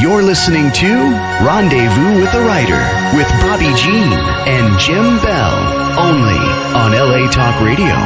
You're listening to Rendezvous with the Writer with Bobbi Jean and Jim Bell, only on LA Talk Radio.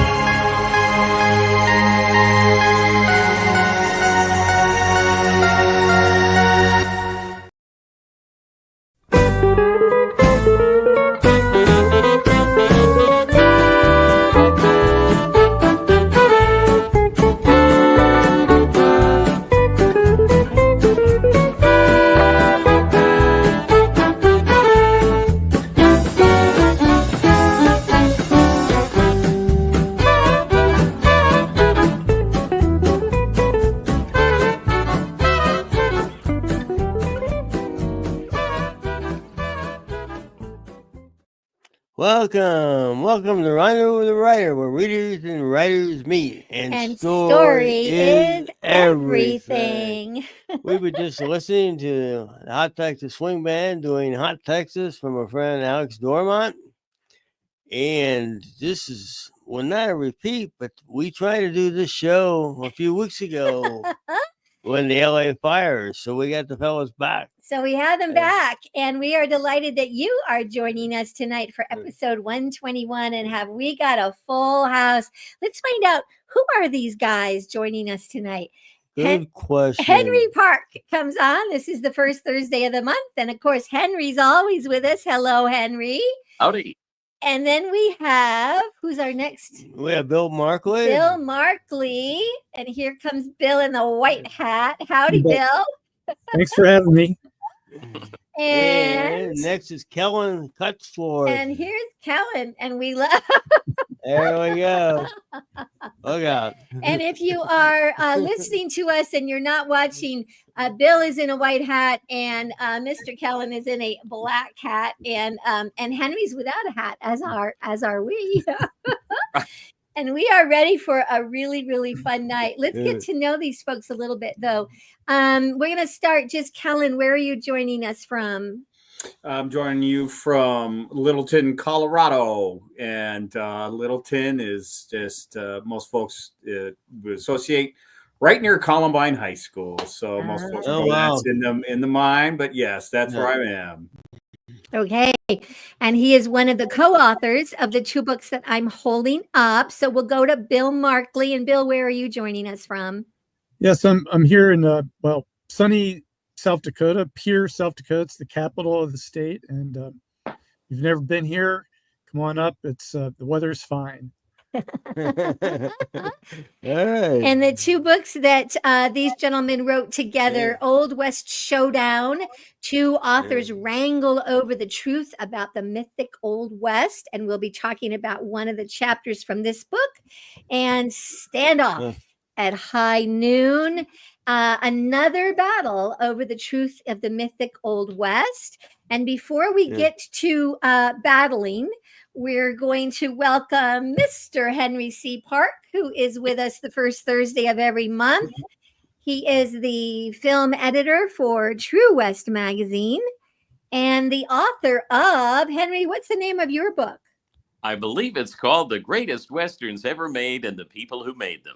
Welcome to Rendezvous with the Writer, where readers and writers meet, and story is everything. We were just listening to the Hot Texas Swing Band doing Hot Texas from our friend Alex Dormont, and this is, well, not a repeat, but we tried to do this show a few weeks ago when the LA fires, so we got the fellas back. So we have them back, and we are delighted that you are joining us tonight for episode 121, and have we got a full house. Let's find out, who are these guys joining us tonight? Good question. Henry Park comes on. This is the first Thursday of the month, and of course, Henry's always with us. Hello, Henry. Howdy. And then we have, who's our next? We have Bill Markley. Bill Markley, and here comes Bill in the white hat. Howdy, Bill. Thanks for having me. And next is Kellen Cutsford. And here's Kellen, and we love. There we go. Look out. And if you are listening to us and you're not watching, Bill is in a white hat, and Mr. Kellen is in a black hat, and Henry's without a hat, as are we. And we are ready for a really, really fun night. Let's get to know these folks a little bit, though. We're going to start. Just Kellen, where are you joining us from? I'm joining you from Littleton, Colorado. And Littleton is just, most folks would associate right near Columbine High School. So most folks know that's in the mind. But yes, that's where I am. Okay. And he is one of the co-authors of the two books that I'm holding up. So we'll go to Bill Markley. And Bill, where are you joining us from? Yes, I'm here in sunny South Dakota, Pierre, South Dakota. It's the capital of the state. And if you've never been here, come on up. It's the weather's fine. All right. And the two books that these gentlemen wrote together, Old West Showdown, two authors wrangle over the truth about the mythic Old West, and we'll be talking about one of the chapters from this book, and Standoff at High Noon, another battle over the truth of the mythic Old West. And before we get to battling, we're going to welcome Mr. Henry C. Park, who is with us the first Thursday of every month. He is the film editor for True West magazine and the author of, Henry, what's the name of your book? I believe it's called The Greatest Westerns Ever Made and the People Who Made Them.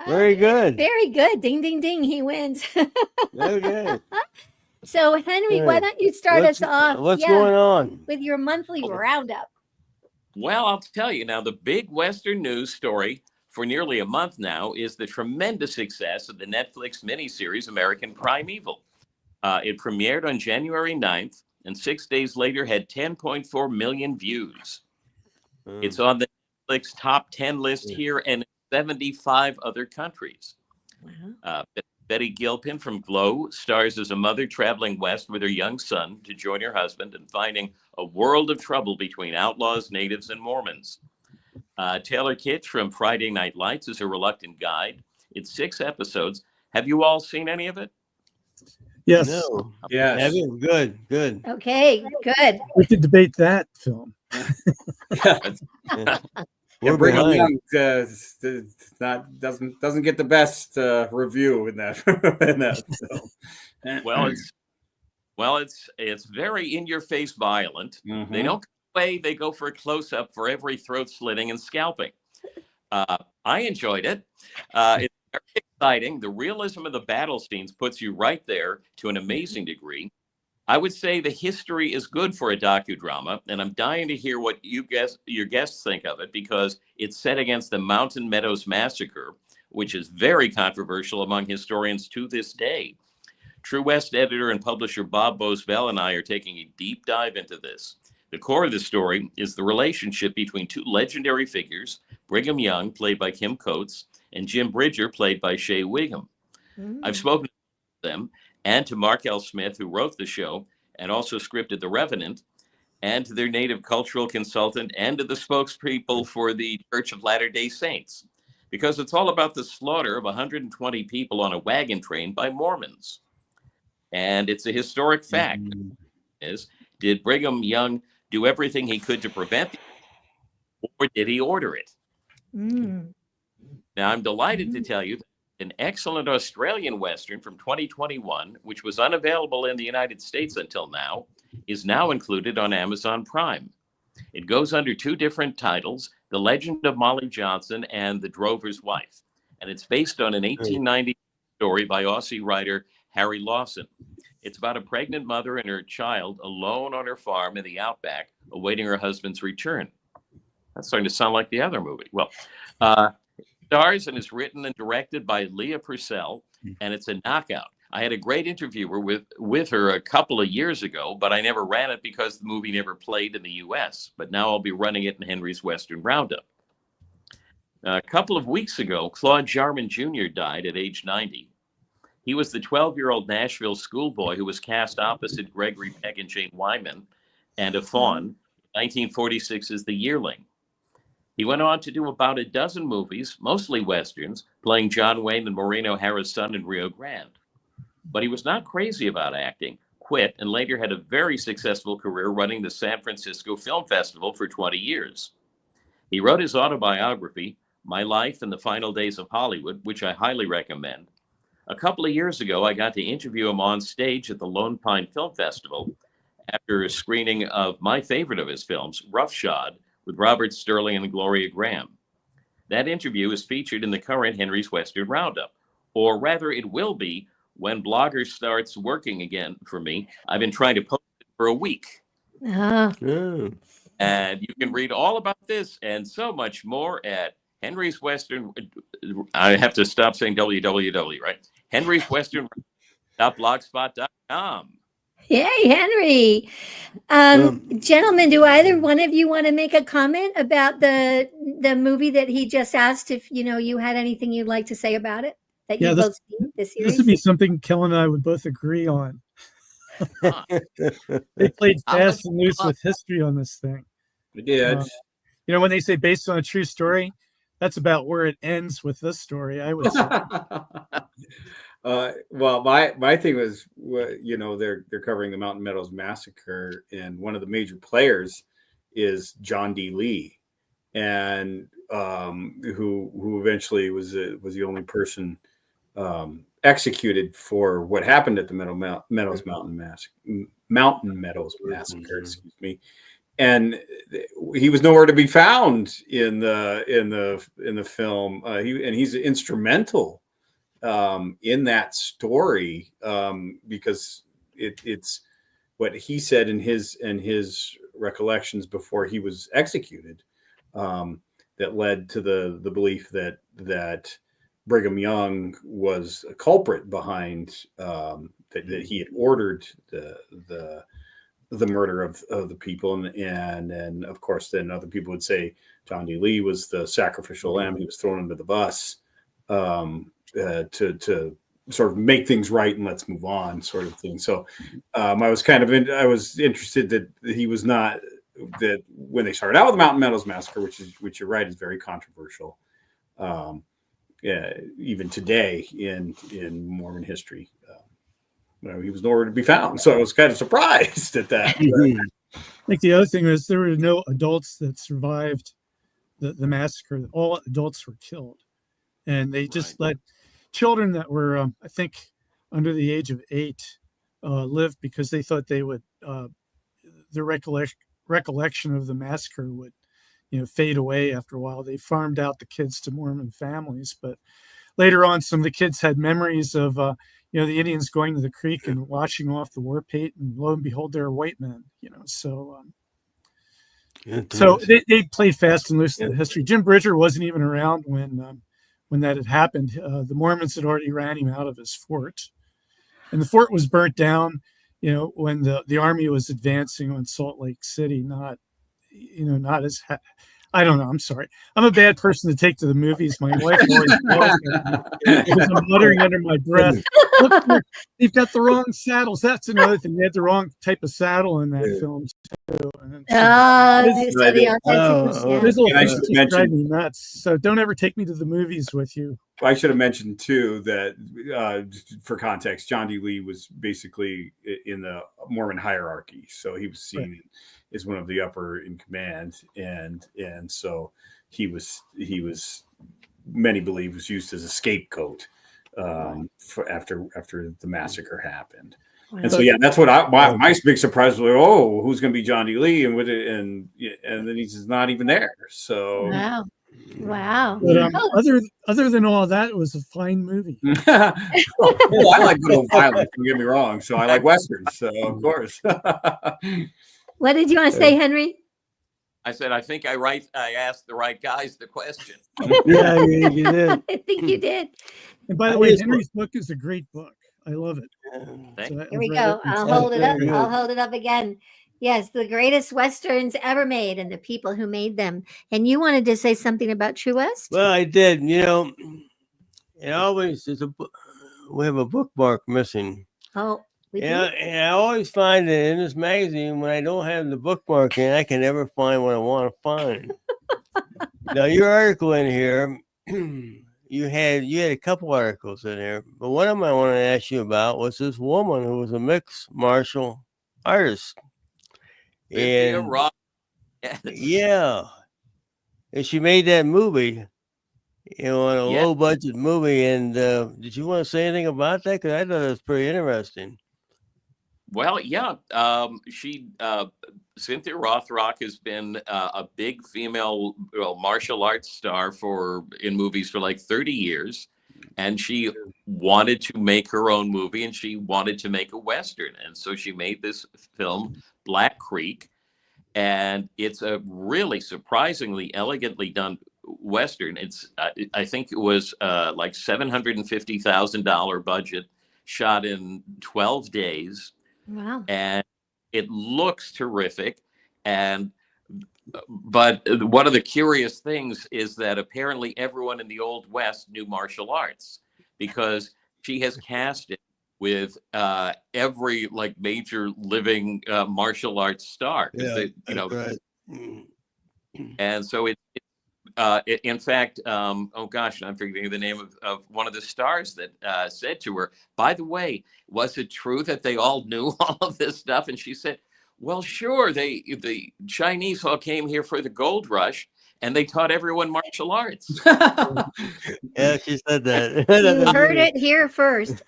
Very good. Very good. Ding, ding, ding. He wins. Okay. So, Henry, why don't you start us off? What's going on? With your monthly roundup. Well, I'll tell you now, the big Western news story for nearly a month now is the tremendous success of the Netflix miniseries American Primeval. It premiered on January 9th, and 6 days later had 10.4 million views. It's on the Netflix top 10 list here and in 75 other countries. Wow. Betty Gilpin from Glow stars as a mother traveling west with her young son to join her husband and finding a world of trouble between outlaws, natives, and Mormons. Taylor Kitsch from Friday Night Lights is a reluctant guide. It's 6 episodes. Have you all seen any of it? Yes. No. Yes. Good. Okay, good. We could debate that film. Brigham Young doesn't get the best review in that film. It's very in-your-face violent. Mm-hmm. They don't go away; they go for a close-up for every throat slitting and scalping. I enjoyed it. It's Very exciting. The realism of the battle scenes puts you right there to an amazing degree. I would say the history is good for a docudrama, and I'm dying to hear what your guests think of it, because it's set against the Mountain Meadows Massacre, which is very controversial among historians to this day. True West editor and publisher Bob Boswell and I are taking a deep dive into this. The core of the story is the relationship between two legendary figures, Brigham Young, played by Kim Coates, and Jim Bridger, played by Shea Wiggum. I've Mm. spoken to them and to Mark L. Smith, who wrote the show and also scripted The Revenant, and to their native cultural consultant, and to the spokespeople for the Church of Latter-day Saints, because it's all about the slaughter of 120 people on a wagon train by Mormons. And it's a historic fact. Is, did Brigham Young do everything he could to prevent it, or did he order it? Mm. Now, I'm delighted to tell you that an excellent Australian Western from 2021, which was unavailable in the United States until now, is now included on Amazon Prime. It goes under two different titles, The Legend of Molly Johnson and The Drover's Wife. And it's based on an 1890 story by Aussie writer Harry Lawson. It's about a pregnant mother and her child alone on her farm in the outback, awaiting her husband's return. That's starting to sound like the other movie. Well, stars and is written and directed by Leah Purcell, and it's a knockout. I had a great interview with her a couple of years ago, but I never ran it because the movie never played in the U.S. But now I'll be running it in Henry's Western Roundup. A couple of weeks ago, Claude Jarman Jr. died at age 90. He was the 12-year-old Nashville schoolboy who was cast opposite Gregory Peck and Jane Wyman and a fawn, 1946 as The Yearling. He went on to do about a dozen movies, mostly Westerns, playing John Wayne and Maureen O'Hara's son in Rio Grande. But he was not crazy about acting, quit, and later had a very successful career running the San Francisco Film Festival for 20 years. He wrote his autobiography, My Life in the Final Days of Hollywood, which I highly recommend. A couple of years ago, I got to interview him on stage at the Lone Pine Film Festival after a screening of my favorite of his films, Roughshod, with Robert Sterling and Gloria Graham. That interview is featured in the current Henry's Western Roundup, or rather it will be when Blogger starts working again for me. I've been trying to post it for a week. Ah. And you can read all about this and so much more at Henry's Western. I have to stop saying www, right? Henry's Western blogspot.com. Yay, Henry. Gentlemen, do either one of you want to make a comment about the movie that he just asked if you had anything you'd like to say about it? That you both seen this series? This would be something Kellen and I would both agree on. They played fast and loose with history on this thing. We did. When they say based on a true story, that's about where it ends with this story, I would say. Well, my thing was, they're covering the Mountain Meadows Massacre, and one of the major players is John D. Lee, and who eventually was the only person executed for what happened at the Mountain Meadows Massacre. Excuse me. And he was nowhere to be found in the film. He's instrumental in that story because it's what he said in his recollections before he was executed that led to the belief that Brigham Young was a culprit behind that he had ordered the murder of the people, and then of course then other people would say John D. Lee was the sacrificial lamb. He was thrown under the bus to sort of make things right and let's move on, sort of thing. So I was interested that he was not, that when they started out with the Mountain Meadows Massacre, which you're right is very controversial, even today in Mormon history. He was nowhere to be found, so I was kind of surprised at that. I think the other thing was there were no adults that survived the massacre. All adults were killed, and they just let children that were, I think, under the age of 8 live because they thought they would the recollection of the massacre would fade away after a while. They farmed out the kids to Mormon families, but later on, some of the kids had memories of the Indians going to the creek and washing off the war paint, and lo and behold, they're white men. So they played fast and loose in the history. Jim Bridger wasn't even around when that had happened. The Mormons had already ran him out of his fort, and the fort was burnt down. When the army was advancing on Salt Lake City, not as I don't know. I'm sorry. I'm a bad person to take to the movies. My wife always yells at me because I'm muttering under my breath. Look, they've got the wrong saddles. That's another thing. They had the wrong type of saddle in that film too. Just drive me nuts. So don't ever take me to the movies with you. I should have mentioned too that for context, John D. Lee was basically in the Mormon hierarchy, so he was seen as one of the upper in command, and so he was many believe was used as a scapegoat for after the massacre happened. And so that's what my big surprise was. Oh, who's going to be John D. Lee? And then he's just not even there. So wow. But other than all that, it was a fine movie. Well, I like good old violence. Don't get me wrong. So I like westerns. So of course. What did you want to say, Henry? I said I think I asked the right guys the question. Yeah, you did. I think you did. And by the way, Henry's book is a great book. I love it. Here we go. I'll hold it up. I'll hold it up again. Yes, the greatest westerns ever made, and the people who made them. And you wanted to say something about True West? Well, I did. It always is we have a bookmark missing. Oh, we do? And I always find that in this magazine, when I don't have the bookmark in, I can never find what I want to find. Now, your article in here, you had a couple articles in there, but one of them I wanted to ask you about was this woman who was a mixed martial artist. And and she made that movie, a low budget movie. And did you want to say anything about that? Because I thought it was pretty interesting. Well, Cynthia Rothrock has been a big female martial arts star in movies for like 30 years. And she wanted to make her own movie, and she wanted to make a Western. And so she made this film, Black Creek. And it's a really surprisingly elegantly done Western. It's I think it was like $750,000 budget, shot in 12 days. Wow. And it looks terrific. But one of the curious things is that apparently everyone in the Old West knew martial arts, because she has cast it with every major living martial arts star. Right. And so in fact, oh gosh, I'm forgetting the name of one of the stars that said to her, by the way, was it true that they all knew all of this stuff? And she said, well, sure. The Chinese all came here for the gold rush, and they taught everyone martial arts. Yeah, she said that. You heard it here first.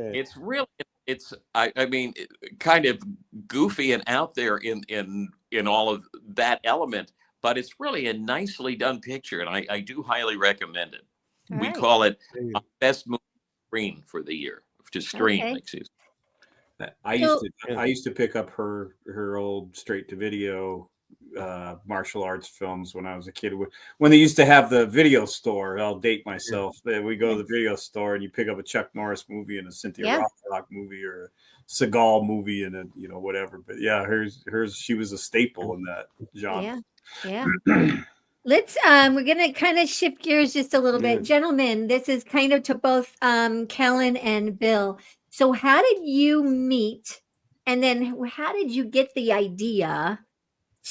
It's really, I mean, kind of goofy and out there in all of that element, but it's really a nicely done picture, and I do highly recommend it. All we right. call it best movie screen for the year. To stream, Okay. excuse me. I used to pick up her old straight to video martial arts films when I was a kid. When they used to have the video store, I'll date myself. We go to the video store and you pick up a Chuck Norris movie and a Cynthia Rothrock movie or a Seagal movie and a whatever. But she was a staple in that genre. Yeah. Let's we're gonna kind of shift gears just a little bit. Gentlemen, this is kind of to both Kellen and Bill. So how did you meet, and then how did you get the idea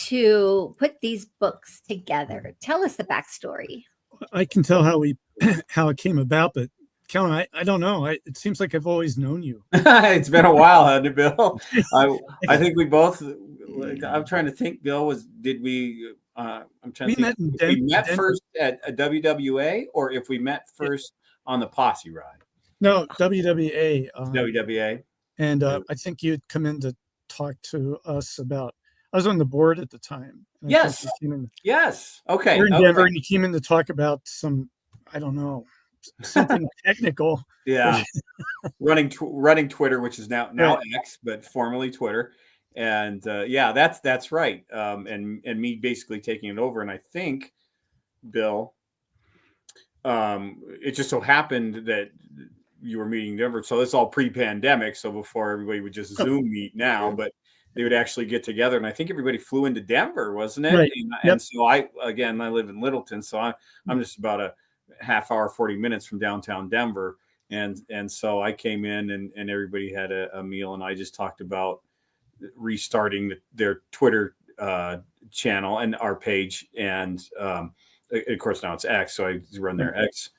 to put these books together? Tell us the backstory. I can tell how it came about, but Kellen, I don't know. It seems like I've always known you. It's been a while, hasn't it, Bill? I think we both. I'm trying to think. Bill, did we? I'm trying to think. If we met first at a WWA, or if we met first on the posse ride. No, WWA. WWA. And I think you'd come in to talk to us about. I was on the board at the time. And I think Yes. you came in, Yes. Okay. you're in Okay. Denver, and you came in to talk about some, I don't know, something technical. Yeah. running Twitter, which is now Right. X, but formerly Twitter. And yeah, that's right. And me basically taking it over. And I think, Bill, it just so happened that you were meeting in Denver. So it's all pre-pandemic. So before everybody would just Zoom meet now, but they would actually get together. And I think everybody flew into Denver, wasn't it? Right. And so I live in Littleton, so I'm just about a half hour, 40 minutes from downtown Denver. And so I came in and everybody had a meal, and I just talked about restarting their Twitter channel and our page. And of course now it's X, so I run their X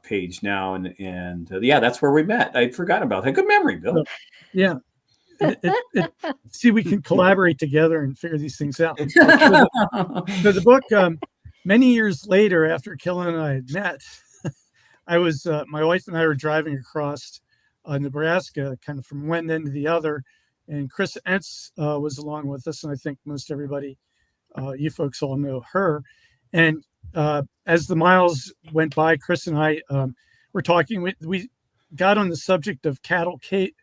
page now. And yeah, that's where we met. I forgot about that. Good memory, Bill. Yeah. See, we can collaborate together and figure these things out. So the book, many years later, after Kellen and I had met, I was my wife and I were driving across Nebraska, kind of from one end to the other, and Chris Entz was along with us, and I think most everybody, you folks all know her. And as the miles went by, Chris and I were talking. We got on the subject of Cattle Kate,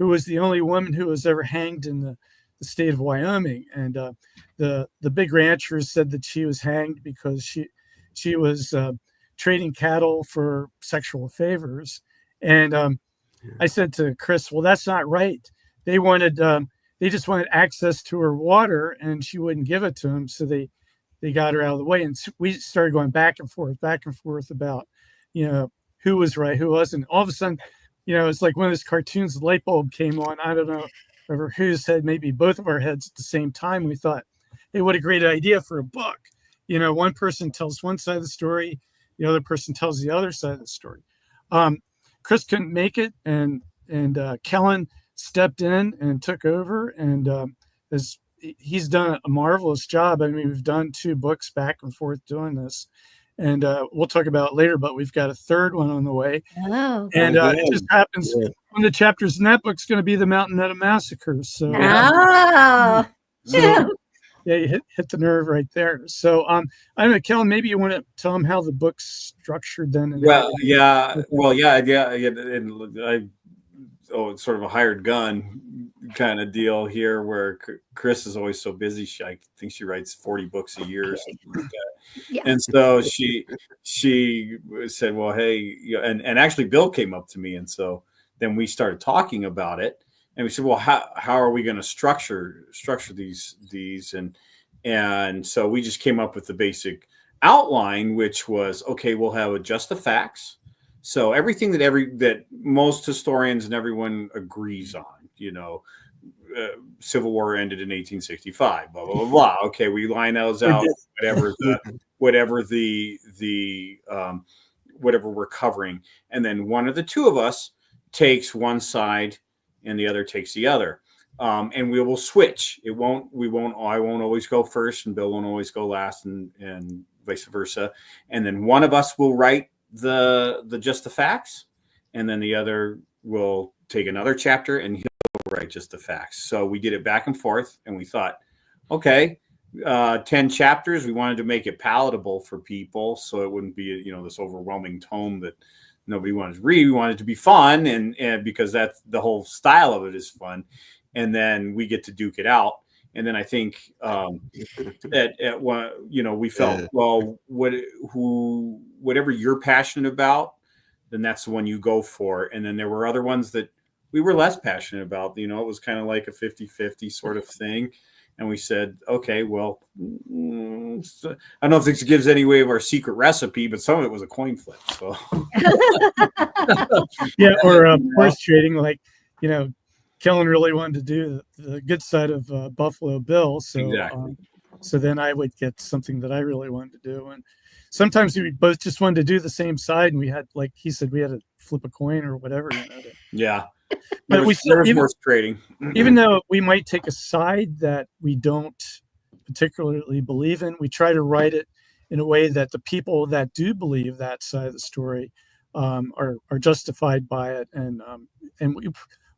who was the only woman who was ever hanged in the state of Wyoming. And the big ranchers said that she was hanged because she was trading cattle for sexual favors. And I said to Chris, well, that's not right. They just wanted access to her water, and she wouldn't give it to them. So they got her out of the way. And we started going back and forth about, who was right, who wasn't. All of a sudden, it's like one of those cartoons, the light bulb came on. I don't know over whose head, maybe both of our heads at the same time. We thought, hey, what a great idea for a book. One person tells one side of the story, the other person tells the other side of the story. Chris couldn't make it, and Kellen stepped in and took over, and he's done a marvelous job. I mean, we've done 2 books back and forth doing this. And we'll talk about it later, but we've got a third one on the way. Oh, and it just happens one of the chapters in that book is going to be the Mountain Meadow Massacre. So, oh. so yeah, you hit the nerve right there. So I don't know, Kellen, maybe you want to tell them how the book's structured then. And yeah. And it's sort of a hired gun kind of deal here, where Chris is always so busy. I think she writes 40 books a year or something like that. Yeah. And so she said, well, hey, and actually Bill came up to me. And so then we started talking about it, and we said, well, how are we going to structure these? And so we just came up with the basic outline, which was, okay, we'll have just the facts. So everything that most historians and everyone agrees on, Civil War ended in 1865, blah, blah, blah, blah. Okay, we line those out, whatever we're covering. And then one of the 2 of us takes one side and the other takes the other. And we will switch. I won't always go first, and Bill won't always go last, and vice versa. And then one of us will write the just the facts, and then the other will take another chapter and he'll write just the facts. So we did it back and forth, and we thought, okay, 10 chapters. We wanted to make it palatable for people, so it wouldn't be this overwhelming tome that nobody wanted to read. We wanted it to be fun, and because that's the whole style of it is fun, and then we get to duke it out. And then I think at one, we felt, well, whatever you're passionate about, then that's the one you go for. And then there were other ones that we were less passionate about. It was kind of like a 50-50 sort of thing. And we said, okay, well, I don't know if this gives any way of our secret recipe, but some of it was a coin flip. So yeah, or horse trading, like, Kellen really wanted to do the good side of Buffalo Bill. So, exactly. So then I would get something that I really wanted to do. And sometimes we both just wanted to do the same side, and we had, like he said, we had to flip a coin or whatever. Yeah. But there was horse trading. Even though we might take a side that we don't particularly believe in, we try to write it in a way that the people that do believe that side of the story are justified by it. And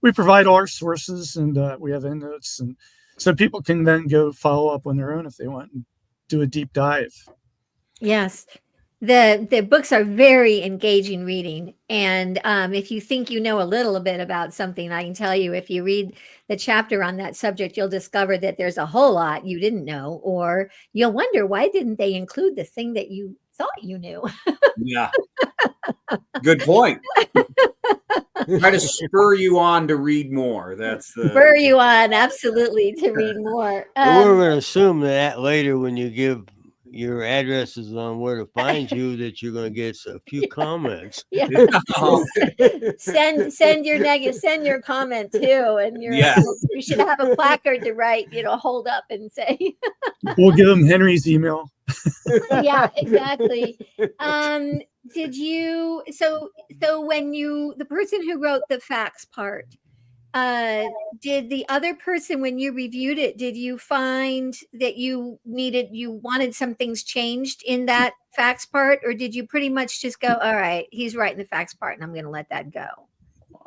we provide all our sources, and we have endnotes, and so people can then go follow up on their own if they want and do a deep dive. Yes. The books are very engaging reading. And if you think you know a little bit about something, I can tell you, if you read the chapter on that subject, you'll discover that there's a whole lot you didn't know, or you'll wonder, why didn't they include the thing that you thought you knew? Yeah. Good point. Try to spur you on to read more. That's the Spur you on, absolutely, to read more. We're going to assume that later when you give your addresses on where to find you, that you're going to get a few comments. Yeah. send your comment too, and you should have a placard to write, hold up and say. We'll give them Henry's email. Yeah, exactly. Did you so when the person who wrote the facts part, did the other person, when you reviewed it, did you find that you wanted some things changed in that facts part, or did you pretty much just go, all right, he's writing the facts part and I'm going to let that go?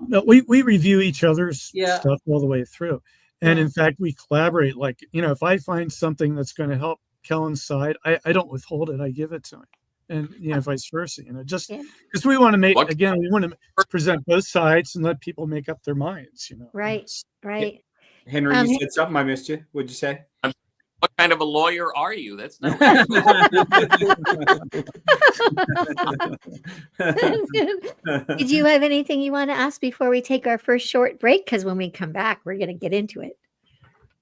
No, we review each other's stuff all the way through. And in fact, we collaborate. Like, if I find something that's going to help Kellen's side, I don't withhold it. I give it to him. And, vice versa, just because we want to we want to present both sides and let people make up their minds, Right. Right. Henry, you said something. I missed you. What'd you say? What kind of a lawyer are you? That's not. Did you have anything you want to ask before we take our first short break? Because when we come back, we're going to get into it.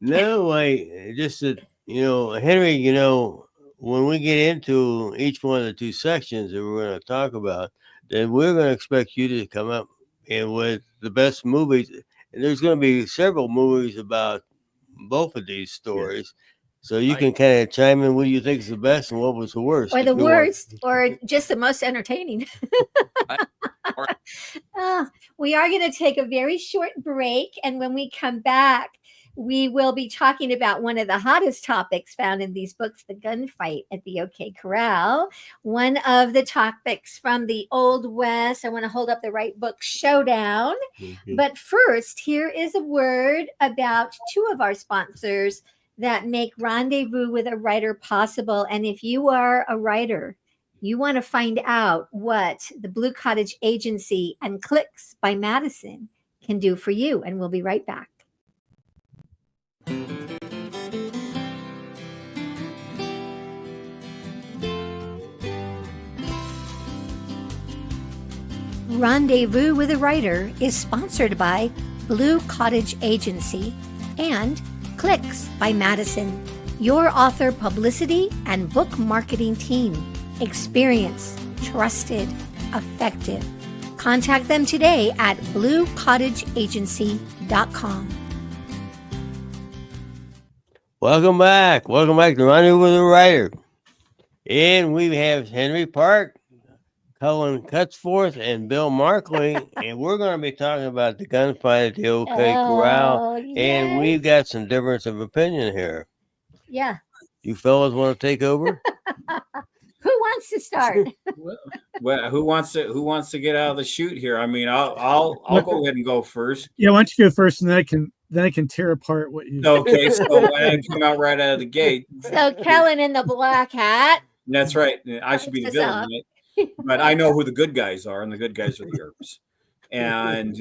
No, just that, Henry, when we get into each one of the two sections that we're going to talk about, then we're going to expect you to come up and with the best movies. And there's going to be several movies about both of these stories. So you can kind of chime in what you think is the best and what was the worst. Or the worst, or just the most entertaining. We are going to take a very short break. And when we come back, we will be talking about one of the hottest topics found in these books, the gunfight at the OK Corral. One of the topics from the Old West. I want to hold up the right book, Showdown. Mm-hmm. But first, here is a word about two of our sponsors that make Rendezvous with a Writer possible. And if you are a writer, you want to find out what the Blue Cottage Agency and Clicks by Madison can do for you. And we'll be right back. Rendezvous with a Writer is sponsored by Blue Cottage Agency and Clicks by Madison, your author publicity and book marketing team. Experienced, trusted, effective. Contact them today at bluecottageagency.com. Welcome back to Rendezvous with a Writer. And we have Henry Park, Cullen Cutsforth, and Bill Markley, and we're going to be talking about the gunfight at the OK Corral, and we've got some difference of opinion here. Yeah. You fellas want to take over? Who wants to start? Well, who wants to get out of the chute here? I mean, I'll go ahead and go first. Yeah, why don't you go first, and then I can tear apart what you. Okay, so I come out right out of the gate. So Kellen in the black hat. That's right. I should be the villain, right? But I know who the good guys are, and the good guys are the Earps. And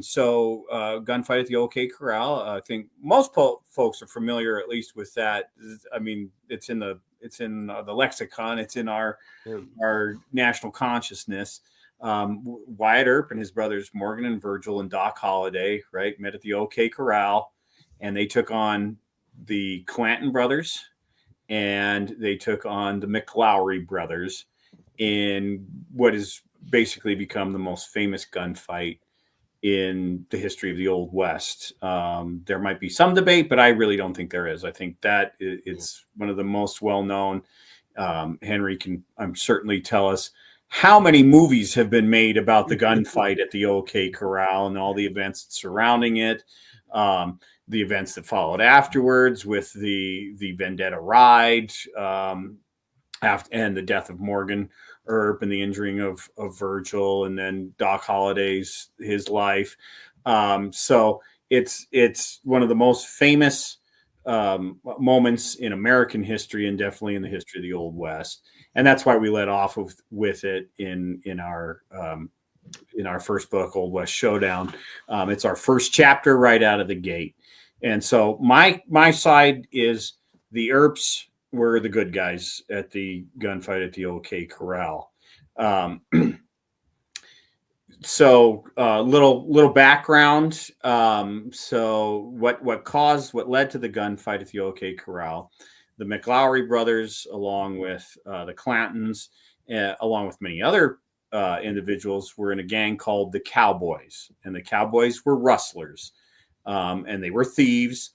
so gunfight at the OK Corral. I think most folks are familiar, at least, with that. I mean, it's in the lexicon. It's in our national consciousness. Wyatt Earp and his brothers Morgan and Virgil and Doc Holliday, right, met at the OK Corral, and they took on the Clanton brothers, and they took on the McLowry brothers in what has basically become the most famous gunfight in the history of the Old West. There might be some debate, but I really don't think there is. I think that it's one of the most well-known. Henry can certainly tell us how many movies have been made about the gunfight at the OK Corral and all the events surrounding it, the events that followed afterwards with the Vendetta Ride, and the death of Morgan Earp and the injuring of Virgil, and then Doc Holliday's his life. So it's one of the most famous moments in American history and definitely in the history of the Old West. And that's why we led off with it in our first book, Old West Showdown. It's our first chapter right out of the gate. And so my side is the Earps were the good guys at the gunfight at the OK Corral. So little background. So what led to the gunfight at the OK Corral? The McLaury brothers, along with the Clantons, along with many other individuals, were in a gang called the Cowboys, and the Cowboys were rustlers, and they were thieves.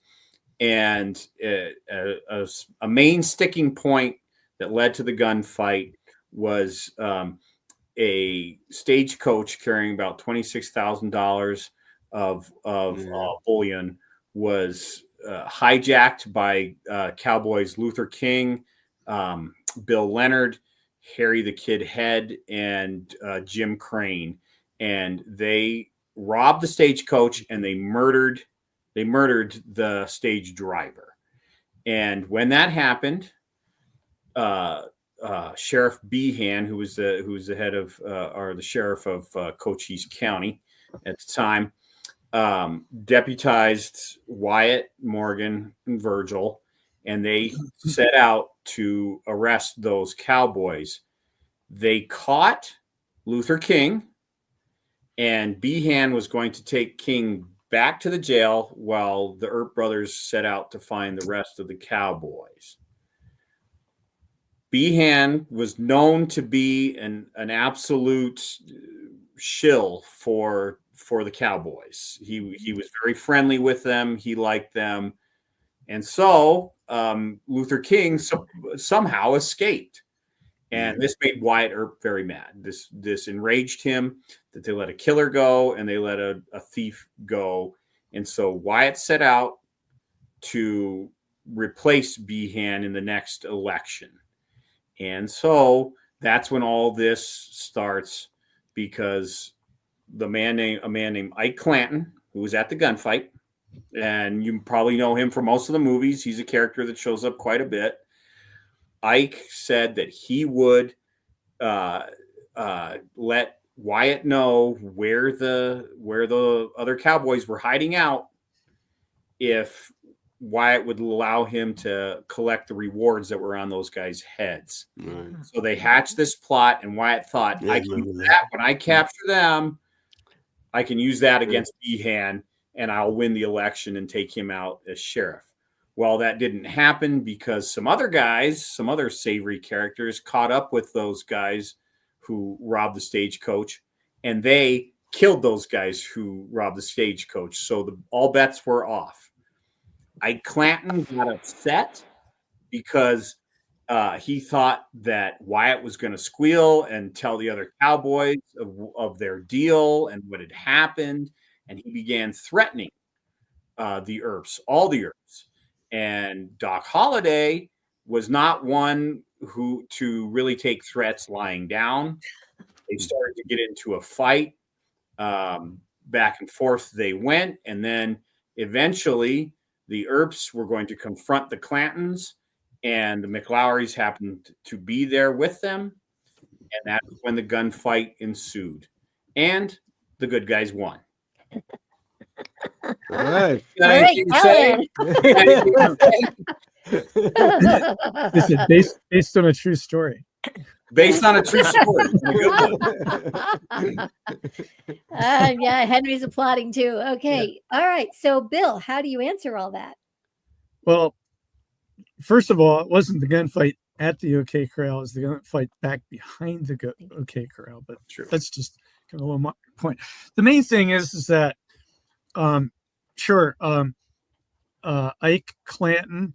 And a main sticking point that led to the gunfight was a stagecoach carrying about $26,000 of bullion was hijacked by Cowboys Luther King, Bill Leonard, Harry the Kid Head, and Jim Crane. And they robbed the stagecoach and they murdered the stage driver. And when that happened, Sheriff Behan, who was the head of or the sheriff of Cochise County at the time, deputized Wyatt, Morgan, and Virgil, and they set out to arrest those cowboys. They caught Luther King, and Behan was going to take King back to the jail while the Earp brothers set out to find the rest of the cowboys. Behan was known to be an absolute shill for the Cowboys. He was very friendly with them. He liked them. And so Luther King somehow escaped. And this made Wyatt Earp very mad. This enraged him that they let a killer go and they let a thief go. And so Wyatt set out to replace Behan in the next election. And so that's when all this starts, because a man named Ike Clanton, who was at the gunfight, and you probably know him from most of the movies. He's a character that shows up quite a bit. Ike said that he would let Wyatt know where the other cowboys were hiding out if Wyatt would allow him to collect the rewards that were on those guys' heads. Right. So they hatched this plot, and Wyatt thought, Yeah, I can use that when I capture them. I can use that against Behan, and I'll win the election and take him out as sheriff. Well, that didn't happen because some other savory characters caught up with those guys who robbed the stagecoach, and they killed those guys who robbed the stagecoach. So all bets were off. Ike Clanton got upset because he thought that Wyatt was going to squeal and tell the other cowboys of their deal and what had happened. And he began threatening the Earps, all the Earps. And Doc Holliday was not one who to really take threats lying down. They started to get into a fight. Back and forth they went. And then eventually the Earps were going to confront the Clantons, and the McLaurys happened to be there with them. And that's when the gunfight ensued. And the good guys won. All right. All right, This is based on a true story. Based on a true story. A good one. Yeah, Henry's applauding too. Okay. Yeah. All right. So, Bill, how do you answer all that? Well, first of all, it wasn't the gunfight at the OK Corral, it was the gunfight back behind the OK Corral. But True. That's just kind of a little point. The main thing is that, Ike Clanton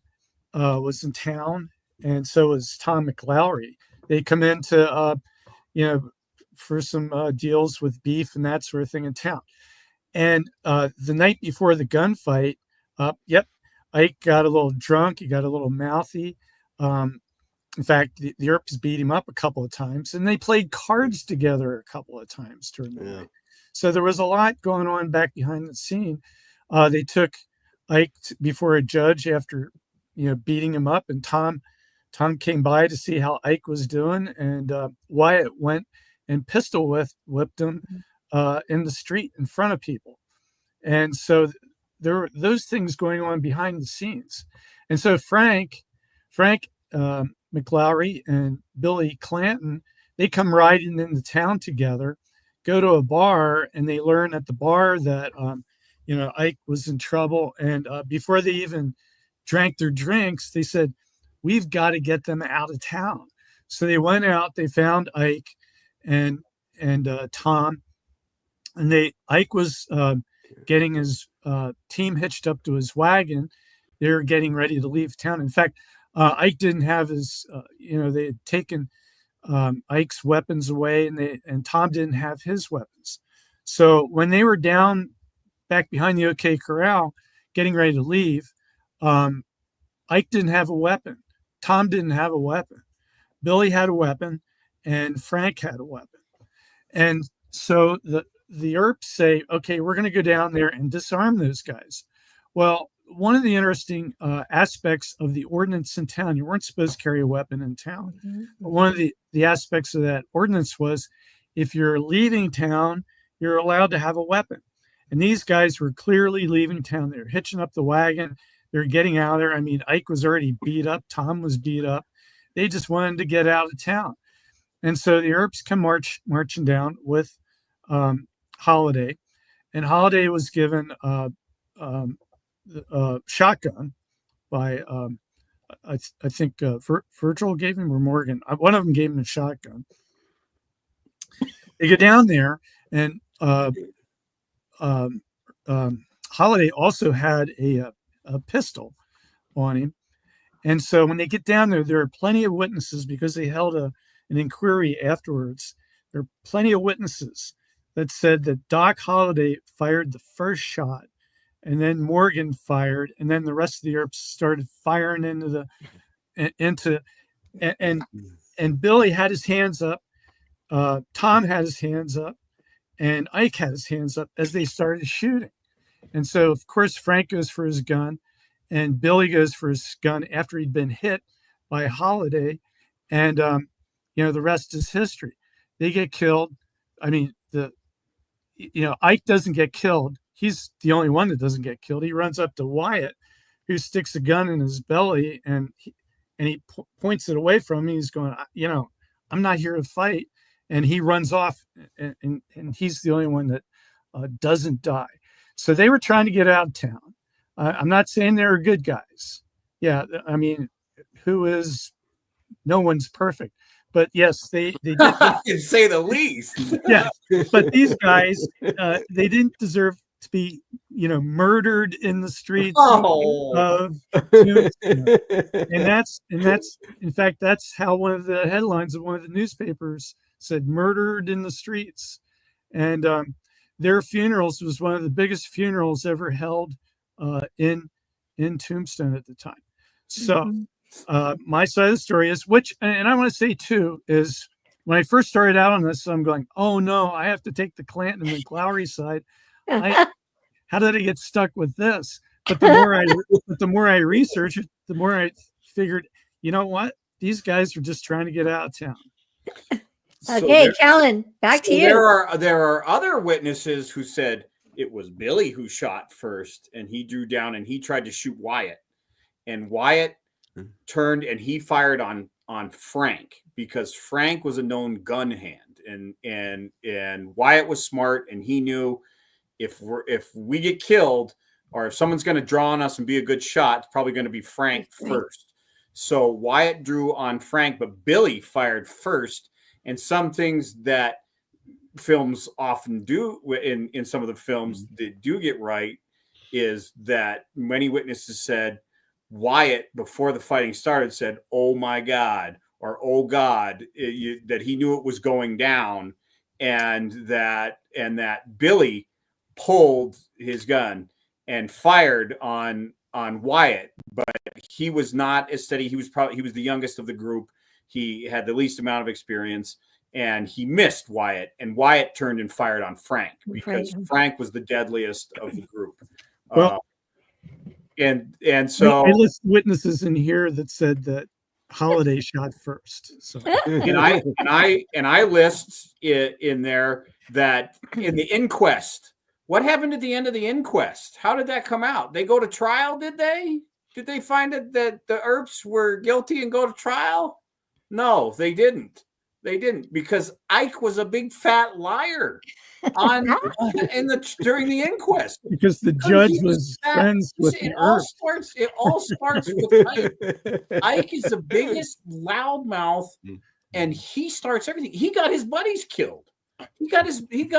was in town, and so was Tom McLaury. They come into, for some deals with beef and that sort of thing in town. And the night before the gunfight, Ike got a little drunk. He got a little mouthy. In fact, the Earps beat him up a couple of times, and they played cards together a couple of times during the night. So there was a lot going on back behind the scene. They took Ike before a judge after, beating him up, and Tom came by to see how Ike was doing, and Wyatt went and pistol whipped him in the street in front of people. And so there were those things going on behind the scenes. And so Frank McLaury and Billy Clanton, they come riding into town together, go to a bar, and they learn at the bar that Ike was in trouble. And before they even drank their drinks, they said, "We've got to get them out of town." So they went out, they found Ike and Tom, and Ike was getting his team hitched up to his wagon. They were getting ready to leave town. In fact, Ike didn't have his, they had taken Ike's weapons away, and Tom didn't have his weapons. So when they were down back behind the OK Corral, getting ready to leave, Ike didn't have a weapon. Tom didn't have a weapon. Billy had a weapon, and Frank had a weapon. And so the Earps say, "Okay, we're going to go down there and disarm those guys." Well, one of the interesting aspects of the ordinance in town, you weren't supposed to carry a weapon in town. But one of the aspects of that ordinance was, if you're leaving town, you're allowed to have a weapon. And these guys were clearly leaving town. They're hitching up the wagon. They're getting out of there. I mean, Ike was already beat up. Tom was beat up. They just wanted to get out of town. And so the Earps come marching down with Holiday. And Holiday was given a shotgun by, I think Virgil gave him, or Morgan. One of them gave him a shotgun. They go down there, and Holiday also had a pistol on him. And so when they get down there are plenty of witnesses, because they held an inquiry afterwards. There are plenty of witnesses that said that Doc Holiday fired the first shot, and then Morgan fired, and then the rest of the Earps started firing and Billy had his hands up, Tom had his hands up, and Ike had his hands up as they started shooting. And so, of course, Frank goes for his gun, and Billy goes for his gun after he'd been hit by Holiday. And, the rest is history. They get killed. I mean, Ike doesn't get killed. He's the only one that doesn't get killed. He runs up to Wyatt, who sticks a gun in his belly, and he points it away from him. He's going, "I'm not here to fight." And he runs off, and he's the only one that doesn't die. So they were trying to get out of town. I'm not saying they were good guys. Yeah, I mean, no one's perfect. But yes, they did. To say the least. Yeah, but these guys, they didn't deserve to be, murdered in the streets of Tombstone. And that's in fact, that's how one of the headlines of one of the newspapers said, "Murdered in the streets." And their funerals was one of the biggest funerals ever held in Tombstone at the time. So my side of the story is, and I want to say too, is when I first started out on this, I'm going, "Oh no, I have to take the Clanton and McLaury side. How did I get stuck with this?" But the more I researched it, the more I figured, you know what? These guys are just trying to get out of town. Okay, Kellen, back to you. There are other witnesses who said it was Billy who shot first, and he drew down and he tried to shoot Wyatt, and Wyatt turned and he fired on Frank, because Frank was a known gun hand, and Wyatt was smart, and he knew if we get killed, or if someone's going to draw on us and be a good shot, it's probably going to be Frank first. So Wyatt drew on Frank, but Billy fired first. And some things that films often do in some of the films that do get right is that many witnesses said Wyatt, before the fighting started, said, "Oh my God," or "Oh God," that he knew it was going down, and that Billy pulled his gun and fired on Wyatt, but he was not as steady. He was the youngest of the group. He had the least amount of experience, and he missed Wyatt, and Wyatt turned and fired on Frank, because Frank was the deadliest of the group. Well, And so I list witnesses in here that said that Holiday shot first. So and I list it in there that in the inquest, what happened at the end of the inquest? How did that come out? They go to trial, did they? Did they find that the Earps were guilty and go to trial? No, they didn't. They didn't, because Ike was a big fat liar during the inquest. Because the judge was friends with the Earps. It all starts with Ike. Ike is the biggest loudmouth, and he starts everything. He got his buddies killed. He got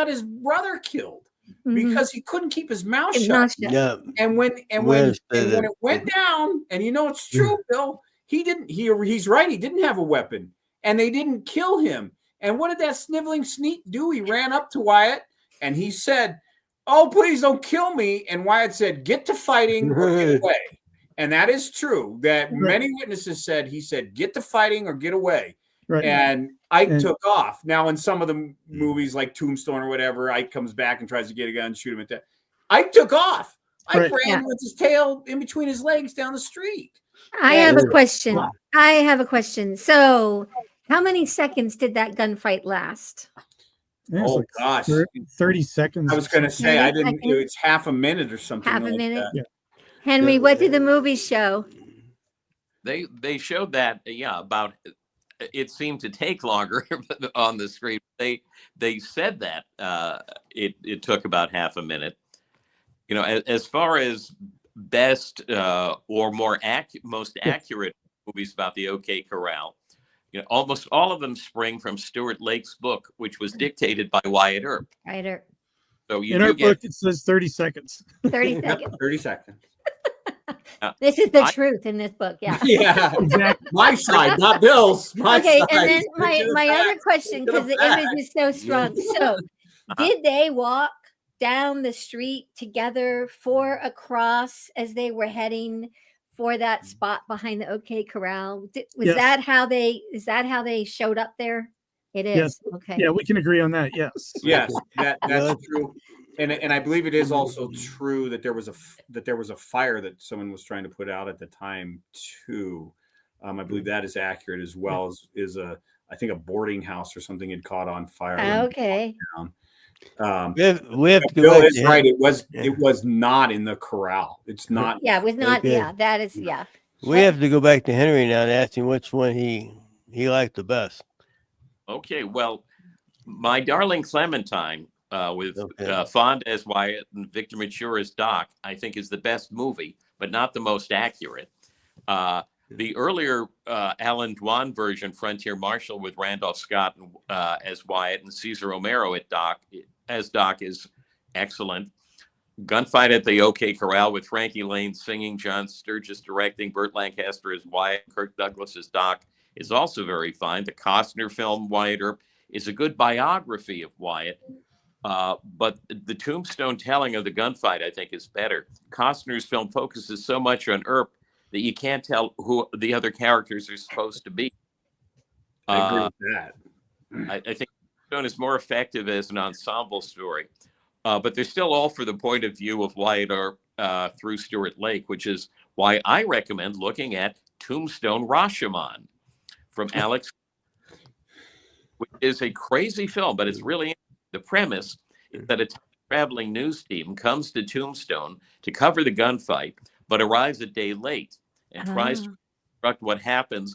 his brother killed because he couldn't keep his mouth shut. Yeah. And when it went down, and you know it's true, Bill, he's right, he didn't have a weapon, and they didn't kill him. And what did that sniveling sneak do? He ran up to Wyatt and he said, "Oh, please don't kill me." And Wyatt said, "Get to fighting or get away." And that is true. That many witnesses said, he said, "Get to fighting or get away." Right. And Ike took off. Now, in some of the movies like Tombstone or whatever, Ike comes back and tries to get a gun and shoot him at that. Ike took off. Ike ran with his tail in between his legs down the street. I have a question. So, how many seconds did that gunfight last? Oh, gosh. 30 seconds. I was going to say, I didn't do it's half a minute or something. Half a minute? That. Yeah. Henry, what did the movie show? They showed that, about, it seemed to take longer on the screen. They said that it took about half a minute. As far as best or most accurate movies about the OK Corral, almost all of them spring from Stuart Lake's book, which was dictated by Wyatt Earp. Wyatt Earp. So in our book, it says 30 seconds. 30 seconds. 30 seconds. This is the truth in this book. Yeah. Yeah. Exactly. My side, not Bill's. Okay. And then my other question, because the image is so strong. So, did they walk down the street together for a cross as they were heading for that spot behind the OK Corral? Is that how they showed up there? It is. Yes. Okay. Yeah, we can agree on that. Yes. Yes, that's true. And I believe it is also true that there was a fire that someone was trying to put out at the time too. I believe that is accurate, as well as I think a boarding house or something had caught on fire. Okay. We have to go Bill back is to right. It was not in the corral. It's not. Yeah, it was not. Okay. Yeah, that is. Yeah. We have to go back to Henry now and ask him which one he liked the best. Okay, well, My Darling Clementine with Fonda as Wyatt and Victor Mature as Doc, I think is the best movie, but not the most accurate. The earlier Alan Dwan version, Frontier Marshal, with Randolph Scott as Wyatt and Cesar Romero as Doc, is excellent. Gunfight at the OK Corral with Frankie Lane singing, John Sturgis directing, Burt Lancaster as Wyatt, Kirk Douglas as Doc, is also very fine. The Costner film, Wyatt Earp, is a good biography of Wyatt. But the Tombstone telling of the gunfight, I think, is better. Costner's film focuses so much on Earp that you can't tell who the other characters are supposed to be. I agree with that. I think Tombstone is more effective as an ensemble story. But they're still all for the point of view of Wyatt Earp through Stuart Lake, which is why I recommend looking at Tombstone Rashomon from Alex, which is a crazy film, but it's really the premise is that a traveling news team comes to Tombstone to cover the gunfight, but arrives a day late and tries to reconstruct what happened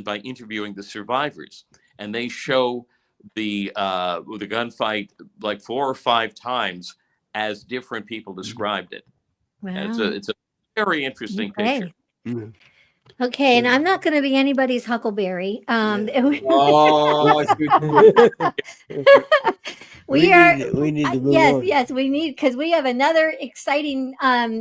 by interviewing the survivors. And they show the gunfight like 4 or 5 times as different people described it. Wow. And it's a very interesting picture. Mm-hmm. Okay, and I'm not going to be anybody's Huckleberry. We need to move on. Yes, we need, because we have another exciting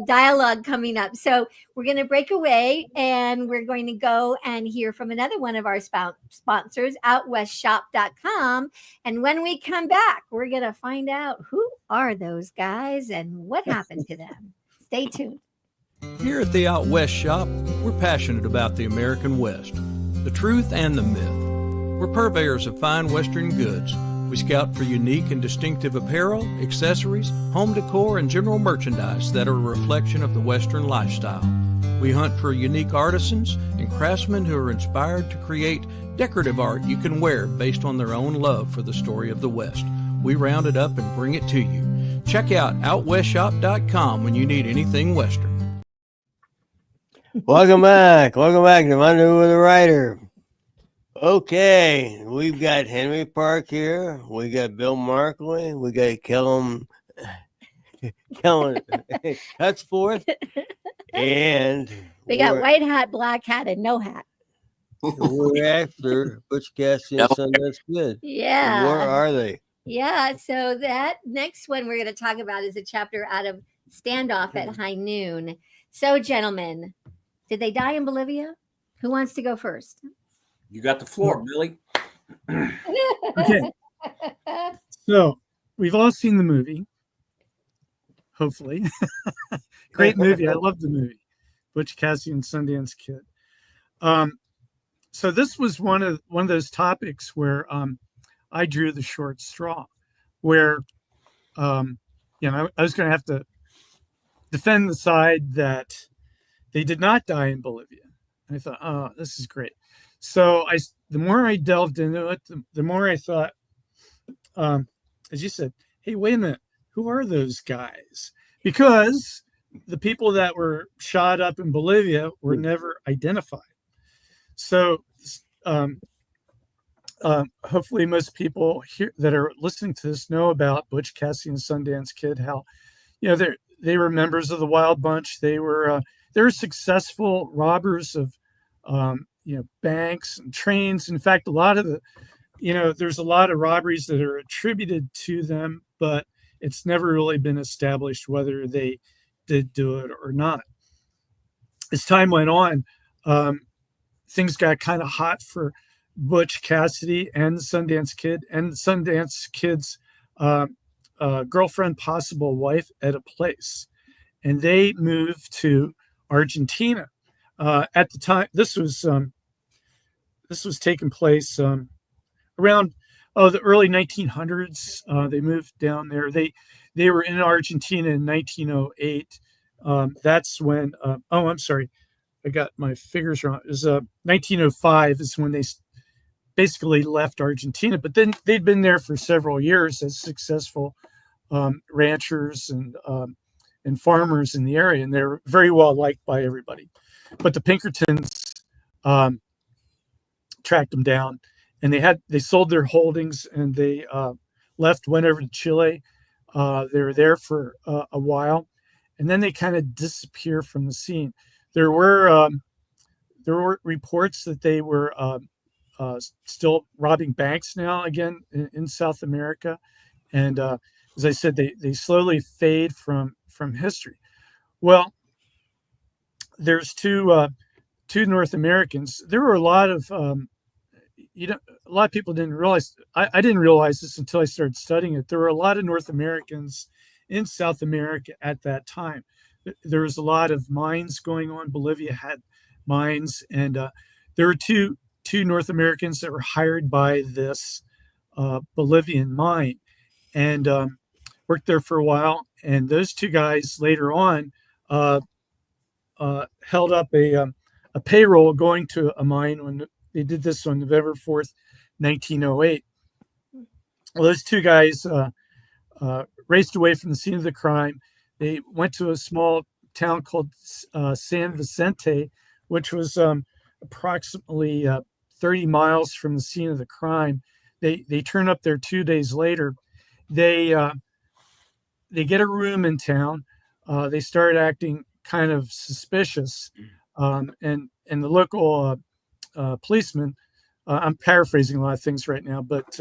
dialogue coming up. So we're going to break away, and we're going to go and hear from another one of our sponsors, OutWestShop.com. And when we come back, we're going to find out who are those guys and what happened to them. Stay tuned. Here at the Out West Shop, we're passionate about the American West, the truth and the myth. We're purveyors of fine Western goods. We We scout for unique and distinctive apparel, accessories, home decor, and general merchandise that are a reflection of the Western lifestyle. We hunt for unique artisans and craftsmen who are inspired to create decorative art you can wear based on their own love for the story of the West. We round it up and bring it to you. Check out OutWestShop.com when you need anything Western. Welcome back. Welcome back to Rendezvous with the Writer. Okay, we've got Henry Park here. We got Bill Markley. We got Kellen Cutsforth. And We got white hat, black hat, and no hat. we're after Butch Cassidy and Sundance Kid. Yeah. Where are they? Yeah. So that next one we're going to talk about is a chapter out of Standoff at High Noon. So, gentlemen, did they die in Bolivia? Who wants to go first? You got the floor, Billy. Okay. So we've all seen the movie, hopefully. Great movie. I love the movie, Butch Cassidy and Sundance Kid. So this was one of those topics where I drew the short straw, where I was going to have to defend the side that they did not die in Bolivia. And I thought, oh, this is great. So the more I delved into it, the more I thought, as you said, hey, wait a minute, who are those guys? Because the people that were shot up in Bolivia were never identified. So hopefully most people here that are listening to this know about Butch Cassidy and Sundance Kid, how, they were members of the Wild Bunch. They were successful robbers of banks and trains. In fact, a lot of there's a lot of robberies that are attributed to them, but it's never really been established whether they did do it or not. As time went on, things got kind of hot for Butch Cassidy and the Sundance Kid, and the Sundance Kid's girlfriend, possible wife, at a place, and they moved to Argentina. At the time, this was taking place around the early 1900s. They moved down there. They were in Argentina in 1908. That's when. I'm sorry, I got my figures wrong. It was 1905 is when they basically left Argentina. But then they'd been there for several years as successful ranchers and farmers in the area, and they're very well liked by everybody. But the Pinkertons tracked them down, and they sold their holdings, and they left, went over to Chile. They were there for a while, and then they kind of disappear from the scene. There were reports that they were still robbing banks now again in South America, and as I said, they slowly fade from history. Well, there's two North Americans. There were a lot of a lot of people didn't realize. I didn't realize this until I started studying it. There were a lot of North Americans in South America at that time. There was a lot of mines going on. Bolivia had mines, and there were two North Americans that were hired by this Bolivian mine, and worked there for a while. And those two guys later on held up a payroll going to a mine when they did this on November 4th, 1908. Well, those two guys raced away from the scene of the crime. They went to a small town called San Vicente, which was approximately 30 miles from the scene of the crime. They turn up there 2 days later. They get a room in town. They start acting kind of suspicious, and the local policeman, I'm paraphrasing a lot of things right now, but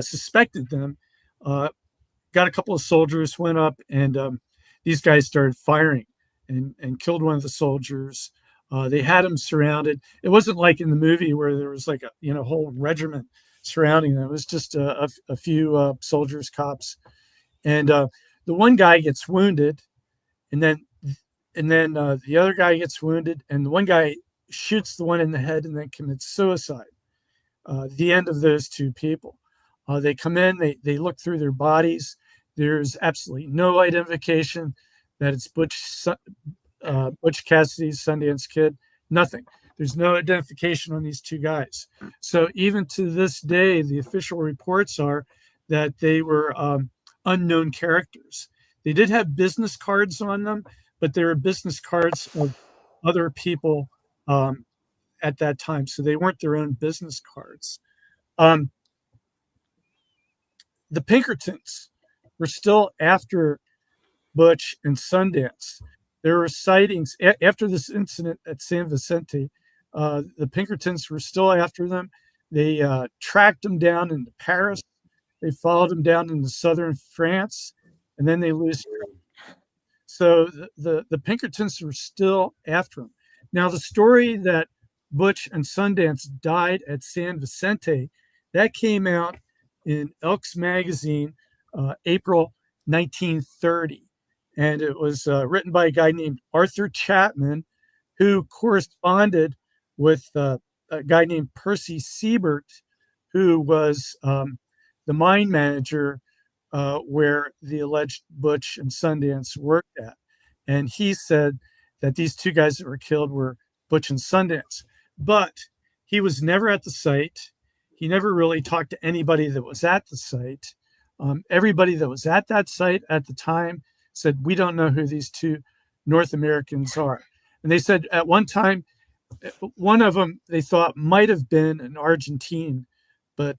suspected them. Got a couple of soldiers, went up, and these guys started firing and killed one of the soldiers. They had him surrounded. It wasn't like in the movie where there was like a whole regiment surrounding them. It was just a few soldiers, cops, and the one guy gets wounded, and then the other guy gets wounded, and the one guy shoots the one in the head and then commits suicide. The end of those two people. They come in, they look through their bodies. There's absolutely no identification that it's Butch Cassidy's Sundance Kid. Nothing. There's no identification on these two guys. So even to this day, the official reports are that they were unknown characters. They did have business cards on them, but they were business cards of other people at that time. So they weren't their own business cards. The Pinkertons were still after Butch and Sundance. There were sightings after this incident at San Vicente. The Pinkertons were still after them. They tracked them down into Paris. They followed them down into southern France, and then they loosed them. So the Pinkertons were still after them. Now, the story that Butch and Sundance died at San Vicente, that came out in Elks Magazine, April 1930. And it was written by a guy named Arthur Chapman, who corresponded with a guy named Percy Siebert, who was the mine manager where the alleged Butch and Sundance worked at. And he said that these two guys that were killed were Butch and Sundance. But he was never at the site. He never really talked to anybody that was at the site. Everybody that was at that site at the time said, we don't know who these two North Americans are. And they said at one time, one of them they thought might have been an Argentine, but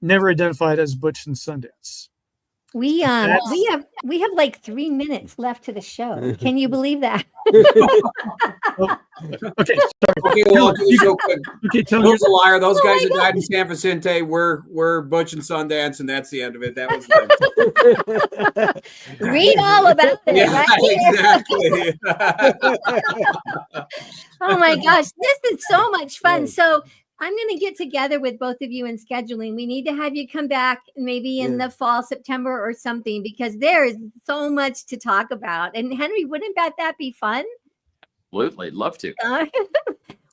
never identified as Butch and Sundance. We have like 3 minutes left to the show. Can you believe that? Okay, sorry. Okay, well, so quick. Okay, tell Bill's a liar. Those guys that died in San Vicente were Butch and Sundance, and that's the end of it. That was them. Read all about it. Yeah, Right? exactly. Oh my gosh, this is so much fun. So I'm going to get together with both of you in scheduling. We need to have you come back maybe in the fall, September or something, because there is so much to talk about. And Henry, wouldn't that be fun? Absolutely. Love to.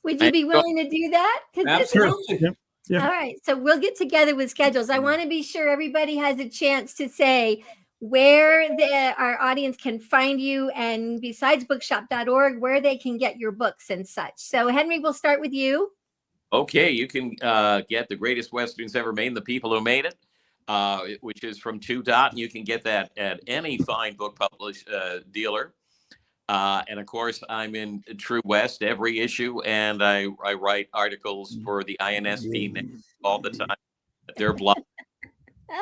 Would you be willing to do that? Absolutely. Yeah. All right. So we'll get together with schedules. I want to be sure everybody has a chance to say where our audience can find you, and besides bookshop.org, where they can get your books and such. So Henry, we'll start with you. Okay, you can get The Greatest Westerns Ever Made, The People Who Made It, which is from Two Dot. You can get that at any fine book dealer. And of course, I'm in True West every issue, and I write articles for the INSP all the time at their blog.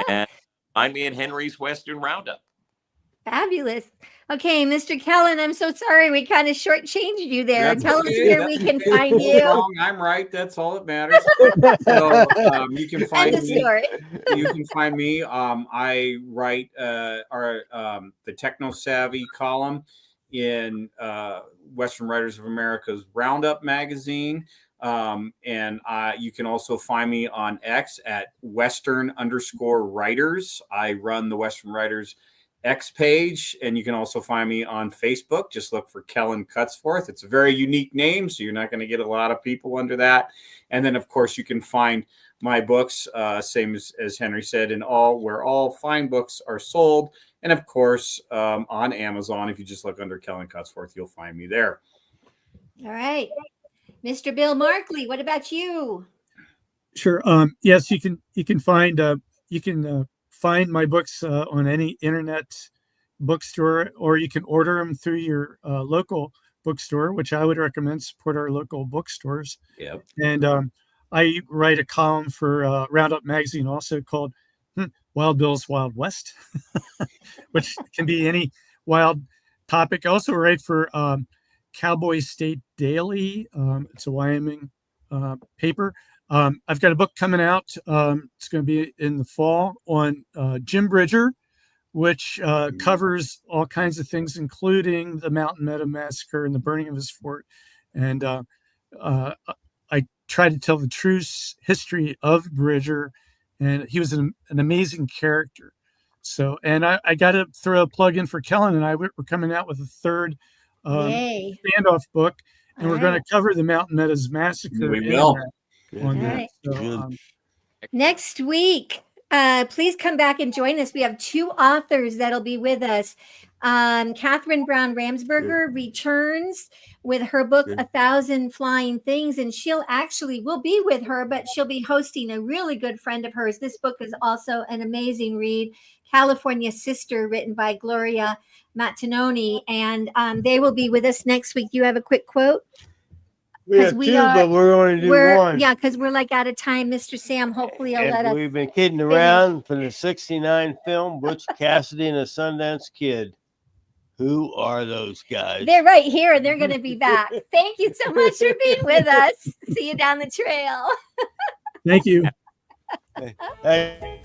And find me in Henry's Western Roundup. Fabulous. Okay, Mr. Kellen, I'm so sorry we kind of shortchanged you there. That's Tell us okay. where That's we can okay. find You're you. wrong. I'm right. That's all that matters. So you can find End of me. story. You can find me. I write the Techno Savvy column in Western Writers of America's Roundup magazine. And you can also find me on X at Western_Writers. I run the Western Writers X page, and you can also find me on Facebook. Just look for Kellen Cutsforth. It's a very unique name, so you're not going to get a lot of people under that. And then, of course, you can find my books, same as Henry said, where all fine books are sold. And of course, on Amazon, if you just look under Kellen Cutsforth, you'll find me there. All right. Mr. Bill Markley, what about you? Sure. Yes, you can find find my books on any internet bookstore, or you can order them through your local bookstore, which I would recommend. Support our local bookstores. Yep. And I write a column for Roundup magazine also called Wild Bill's Wild West, which can be any wild topic. I also write for Cowboy State Daily. It's a Wyoming paper. I've got a book coming out. It's going to be in the fall on Jim Bridger, which covers all kinds of things, including the Mountain Meadow Massacre and the burning of his fort. And I try to tell the true history of Bridger, and he was an amazing character. So, and I got to throw a plug in for Kellen and I. We're coming out with a third standoff book, and we're going to cover the Mountain Meadows Massacre. We will. On All that. right. So, Next week, please come back and join us. We have 2 authors that'll be with us. Catherine Brown Ramsberger returns with her book, 1,000 Flying Things, and we'll be with her, but she'll be hosting a really good friend of hers. This book is also an amazing read, California Sister, written by Gloria Mattinoni, and they will be with us next week. You have a quick quote? We have 2, but we're going to do one. Yeah, because we're like out of time. Mr. Sam, hopefully you'll let us. We've been kidding around for the '69 film, Butch Cassidy and the Sundance Kid. Who are those guys? They're right here, and they're going to be back. Thank you so much for being with us. See you down the trail. Thank you. Hey.